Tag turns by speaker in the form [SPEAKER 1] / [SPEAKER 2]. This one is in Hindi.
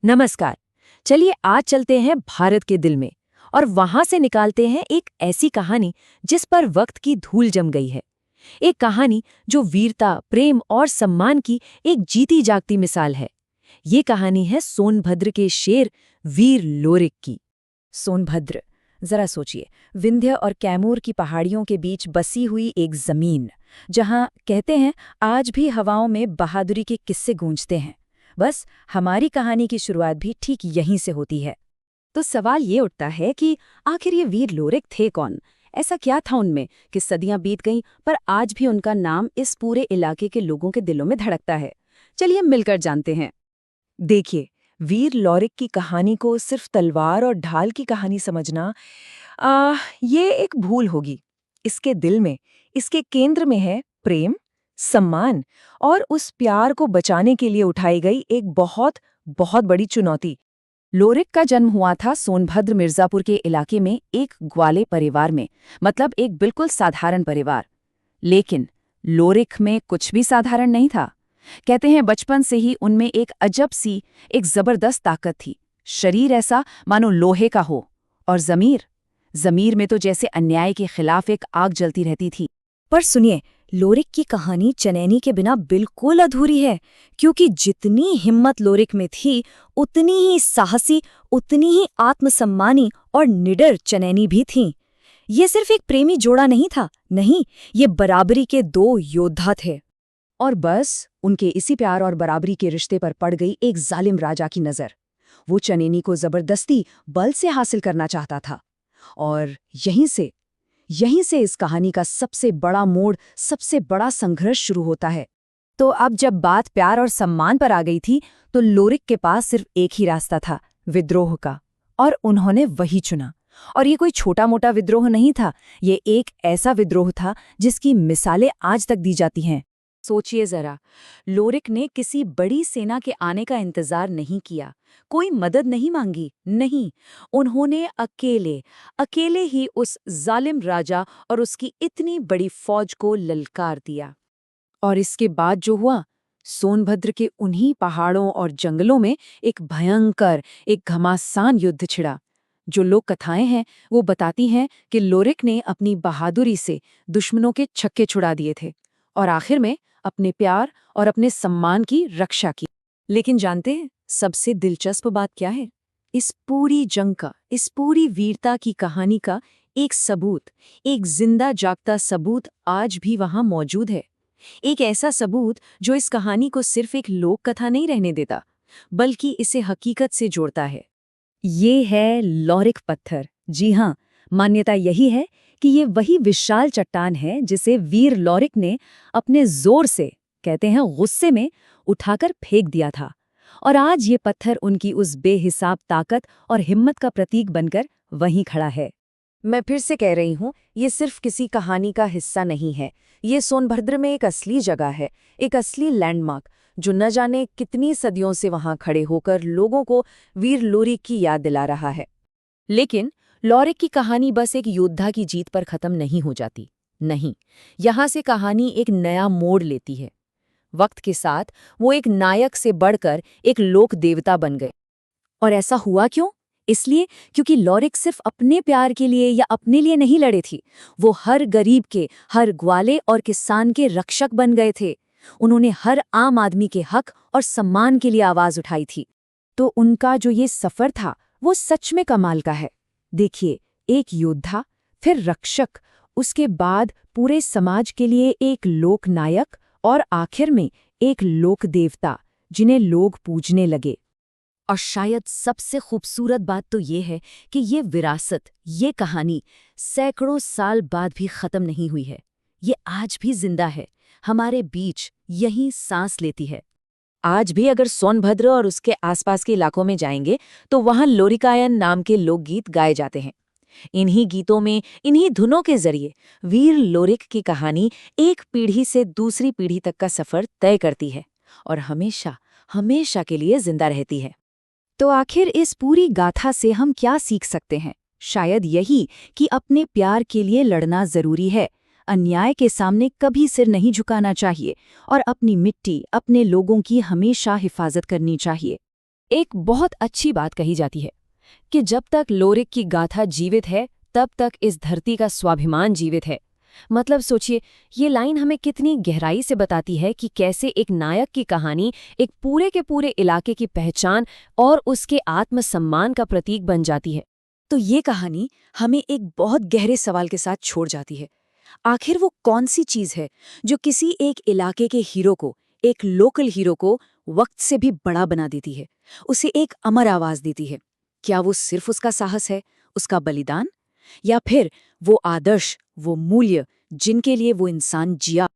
[SPEAKER 1] नमस्कार। चलिए आज चलते हैं भारत के दिल में और वहां से निकालते हैं एक ऐसी कहानी जिस पर वक्त की धूल जम गई है। एक कहानी जो वीरता, प्रेम और सम्मान की एक जीती जागती मिसाल है। ये कहानी है सोनभद्र के शेर वीर लोरिक की। सोनभद्र, जरा सोचिए, विंध्य और कैमूर की पहाड़ियों के बीच बसी हुई एक जमीन, जहां कहते हैं आज भी हवाओं में बहादुरी के किस्से गूंजते हैं। बस हमारी कहानी की शुरुआत भी ठीक यहीं से होती है। तो सवाल ये उठता है कि आखिर ये वीर लोरिक थे कौन? ऐसा क्या था उनमें कि सदियां बीत गईं पर आज भी उनका नाम इस पूरे इलाके के लोगों के दिलों में धड़कता है? चलिए मिलकर जानते हैं। देखिए, वीर लोरिक की कहानी को सिर्फ तलवार और ढाल की कहानी समझना ये एक भूल होगी। इसके दिल में, इसके केंद्र में है प्रेम, सम्मान और उस प्यार को बचाने के लिए उठाई गई एक बहुत बहुत बड़ी चुनौती। लोरिक का जन्म हुआ था सोनभद्र मिर्जापुर के इलाके में एक ग्वाले परिवार में, मतलब एक बिल्कुल साधारण परिवार। लेकिन लोरिक में कुछ भी साधारण नहीं था। कहते हैं बचपन से ही उनमें एक अजब सी, एक जबरदस्त ताकत थी। शरीर ऐसा मानो लोहे का हो, और जमीर में तो जैसे अन्याय के खिलाफ एक आग जलती रहती थी। पर सुनिए, लोरिक की कहानी चनैनी के बिना बिल्कुल अधूरी है, क्योंकि जितनी हिम्मत लोरिक में थी, उतनी ही साहसी, उतनी ही आत्मसम्मानी और निडर चनैनी भी थीं। ये सिर्फ एक प्रेमी जोड़ा नहीं था, नहीं, ये बराबरी के दो योद्धा थे। और बस उनके इसी प्यार और बराबरी के रिश्ते पर पड़ गई एक जालिम राजा की नज़र। वो चनैनी को जबरदस्ती बल से हासिल करना चाहता था। और यहीं से इस कहानी का सबसे बड़ा मोड़, सबसे बड़ा संघर्ष शुरू होता है। तो अब जब बात प्यार और सम्मान पर आ गई थी, तो लोरिक के पास सिर्फ एक ही रास्ता था, विद्रोह का। और उन्होंने वही चुना। और ये कोई छोटा मोटा विद्रोह नहीं था, ये एक ऐसा विद्रोह था जिसकी मिसालें आज तक दी जाती हैं। सोचिए जरा, लोरिक ने किसी बड़ी सेना के आने का इंतजार नहीं किया, कोई मदद नहीं मांगी, नहीं, उन्होंने अकेले ही उस जालिम राजा और उसकी इतनी बड़ी फौज को ललकार दिया। और इसके बाद जो हुआ, सोनभद्र के उन्हीं पहाड़ों और जंगलों में एक भयंकर, एक घमासान युद्ध छिड़ा। जो लोक कथाएं हैं वो बताती हैं कि लोरिक ने अपनी बहादुरी से दुश्मनों के छक्के छुड़ा दिए थे और आखिर में अपने प्यार और अपने सम्मान की रक्षा की। लेकिन जानते हैं सबसे दिलचस्प बात क्या है? इस पूरी जंग का, इस पूरी वीरता की कहानी का एक सबूत, एक जिंदा जागता सबूत आज भी वहां मौजूद है। एक ऐसा सबूत जो इस कहानी को सिर्फ एक लोक कथा नहीं रहने देता, बल्कि इसे हकीकत से जोड़ता है। ये है लोरिक पत्थर। जी हाँ, मान्यता यही है कि ये वही विशाल चट्टान है जिसे वीर लोरिक ने अपने जोर से, कहते हैं गुस्से में, उठाकर फेंक दिया था। और आज ये पत्थर उनकी उस बेहिसाब ताकत और हिम्मत का प्रतीक बनकर वहीं खड़ा है। मैं फिर से कह रही हूँ, ये सिर्फ किसी कहानी का हिस्सा नहीं है। ये सोनभद्र में एक असली जगह है, एक असली लैंडमार्क, जो न जाने कितनी सदियों से वहां खड़े होकर लोगों को वीर लोरिक की याद दिला रहा है। लेकिन लोरिक की कहानी बस एक योद्धा की जीत पर खत्म नहीं हो जाती। नहीं, यहाँ से कहानी एक नया मोड़ लेती है। वक्त के साथ वो एक नायक से बढ़कर एक लोक देवता बन गए। और ऐसा हुआ क्यों? इसलिए क्योंकि लोरिक सिर्फ अपने प्यार के लिए या अपने लिए नहीं लड़े थी, वो हर गरीब के, हर ग्वाले और किसान के रक्षक बन गए थे। उन्होंने हर आम आदमी के हक और सम्मान के लिए आवाज उठाई थी। तो उनका जो ये सफर था, वो सच में कमाल का है। देखिए, एक योद्धा, फिर रक्षक, उसके बाद पूरे समाज के लिए एक लोक नायक और आखिर में एक लोक देवता जिन्हें लोग पूजने लगे। और शायद सबसे खूबसूरत बात तो ये है कि ये विरासत, ये कहानी सैकड़ों साल बाद भी खत्म नहीं हुई है। ये आज भी जिंदा है, हमारे बीच यहीं सांस लेती है। आज भी अगर सोनभद्र और उसके आसपास के इलाकों में जाएंगे तो वहां लोरिकायन नाम के लोकगीत गाए जाते हैं। इन्हीं गीतों में, इन्हीं धुनों के जरिए वीर लोरिक की कहानी एक पीढ़ी से दूसरी पीढ़ी तक का सफर तय करती है और हमेशा हमेशा के लिए जिंदा रहती है। तो आखिर इस पूरी गाथा से हम क्या सीख सकते हैं? शायद यही कि अपने प्यार के लिए लड़ना जरूरी है, अन्याय के सामने कभी सिर नहीं झुकाना चाहिए और अपनी मिट्टी, अपने लोगों की हमेशा हिफाजत करनी चाहिए। एक बहुत अच्छी बात कही जाती है कि जब तक लोरिक की गाथा जीवित है तब तक इस धरती का स्वाभिमान जीवित है। मतलब सोचिए, ये लाइन हमें कितनी गहराई से बताती है कि कैसे एक नायक की कहानी एक पूरे के पूरे इलाके की पहचान और उसके आत्मसम्मान का प्रतीक बन जाती है।
[SPEAKER 2] तो ये कहानी हमें एक बहुत गहरे सवाल के साथ छोड़ जाती है। आखिर वो कौन सी चीज है जो किसी एक इलाके के हीरो को, एक लोकल हीरो को वक्त से भी बड़ा बना देती है, उसे एक अमर आवाज देती है? क्या वो सिर्फ उसका साहस है, उसका बलिदान, या फिर वो आदर्श, वो मूल्य जिनके लिए वो इंसान जिया?